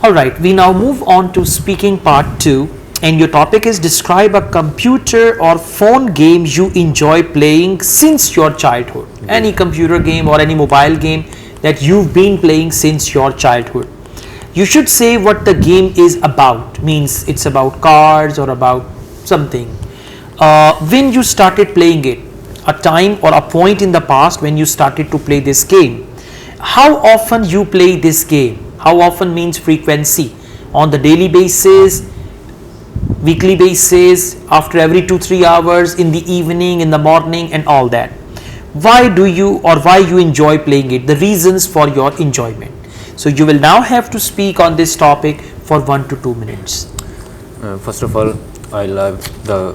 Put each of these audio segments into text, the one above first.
Alright, we now move on to speaking part 2, and your topic is describe a computer or phone game you enjoy playing since your childhood. Any computer game or any mobile game that you've been playing since your childhood. You should say what the game is about, means it's about cards or about something. When you started playing it, a time or a point in the past when you started to play this game. How often you play this game? How often means frequency, on the daily basis, weekly basis, after every 2-3 hours, in the evening, in the morning, and all that. Why do you or why you enjoy playing it? The reasons for your enjoyment. So you will now have to speak on this topic for 1 to 2 minutes. First of all, I love the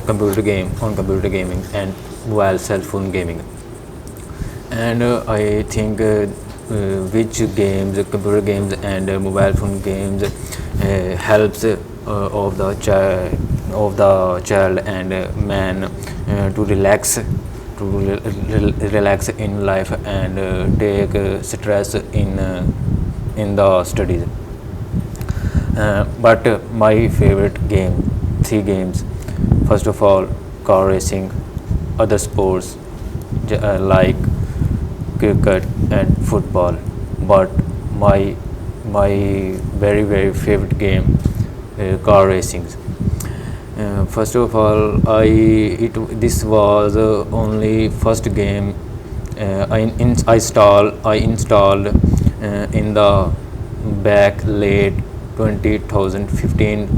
computer gaming and mobile cell phone gaming. And I think which games, computer games and mobile phone games helps of the child and man to relax in life and take stress in the studies. But my favorite game, 3 games. First of all, car racing, other sports like cricket and football. But my very favorite game, car racing. First of all, this was only first game I installed in the back late 2015,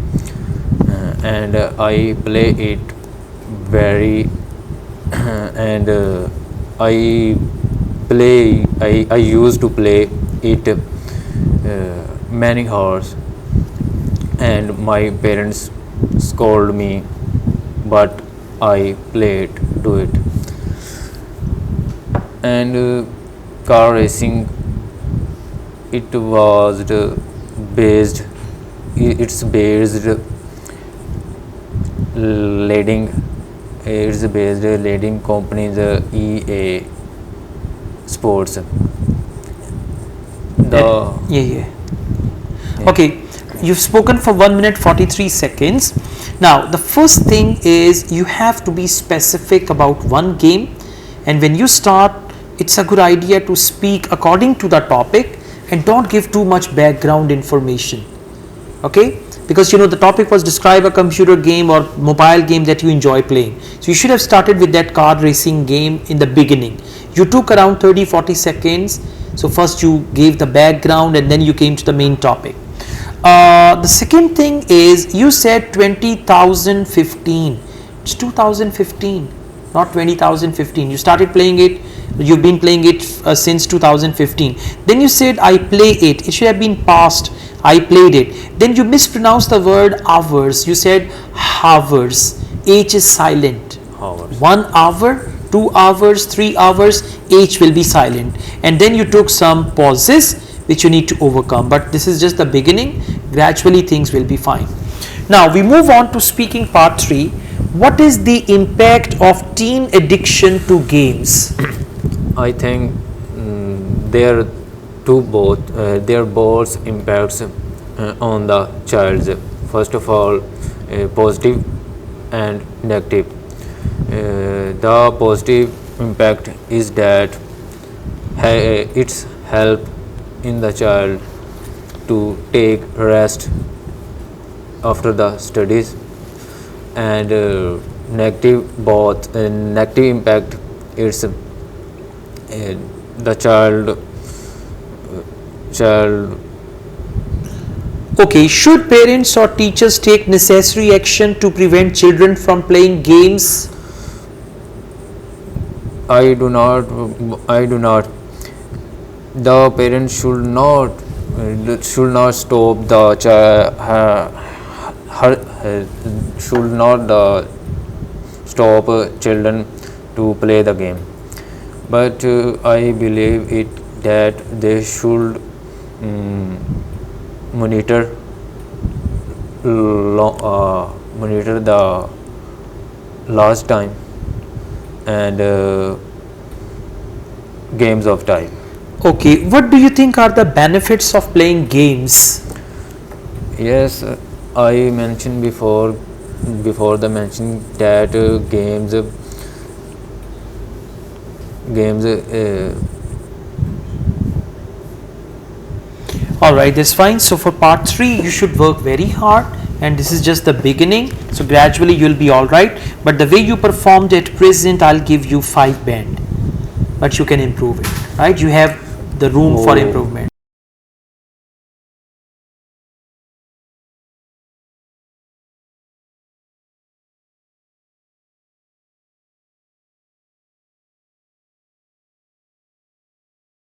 and I play it very and I used to play it many hours, and my parents scold me, but I do it. And car racing, it's based leading companies EA Sports. Okay, you've spoken for 1 minute 43 seconds. Now the first thing is you have to be specific about one game, and when you start, it's a good idea to speak according to the topic and don't give too much background information. Okay, because the topic was describe a computer game or mobile game that you enjoy playing. So you should have started with that car racing game in the beginning. You took around 30-40 seconds. So first you gave the background and then you came to the main topic. The second thing is you said 2015. It's 2015, not 2015. You started playing it. You've been playing it since 2015. Then you said I play it. It should have been past. I played it. Then you mispronounced the word hours. You said hours. H is silent. Hours. 1 hour, 2 hours, 3 hours, H will be silent. And then you took some pauses which you need to overcome. But this is just the beginning. Gradually things will be fine. Now we move on to speaking part 3. What is the impact of teen addiction to games? I think there are both impacts on the child. First of all, positive and negative. The positive impact is that it's help in the child to take rest after the studies, and negative impact is the child. Okay, should parents or teachers take necessary action to prevent children from playing games? I do not. The parents should not stop the child. Should not stop children to play the game. But I believe it that they should monitor the last time and games of time. Okay, what do you think are the benefits of playing games? Yes, I mentioned before the mention that games Alright, that's fine. So for part 3 you should work very hard, and this is just the beginning, so gradually you'll be alright, but the way you performed at present, I'll give you 5 band, but you can improve it, right? You have the room for Oh. improvement.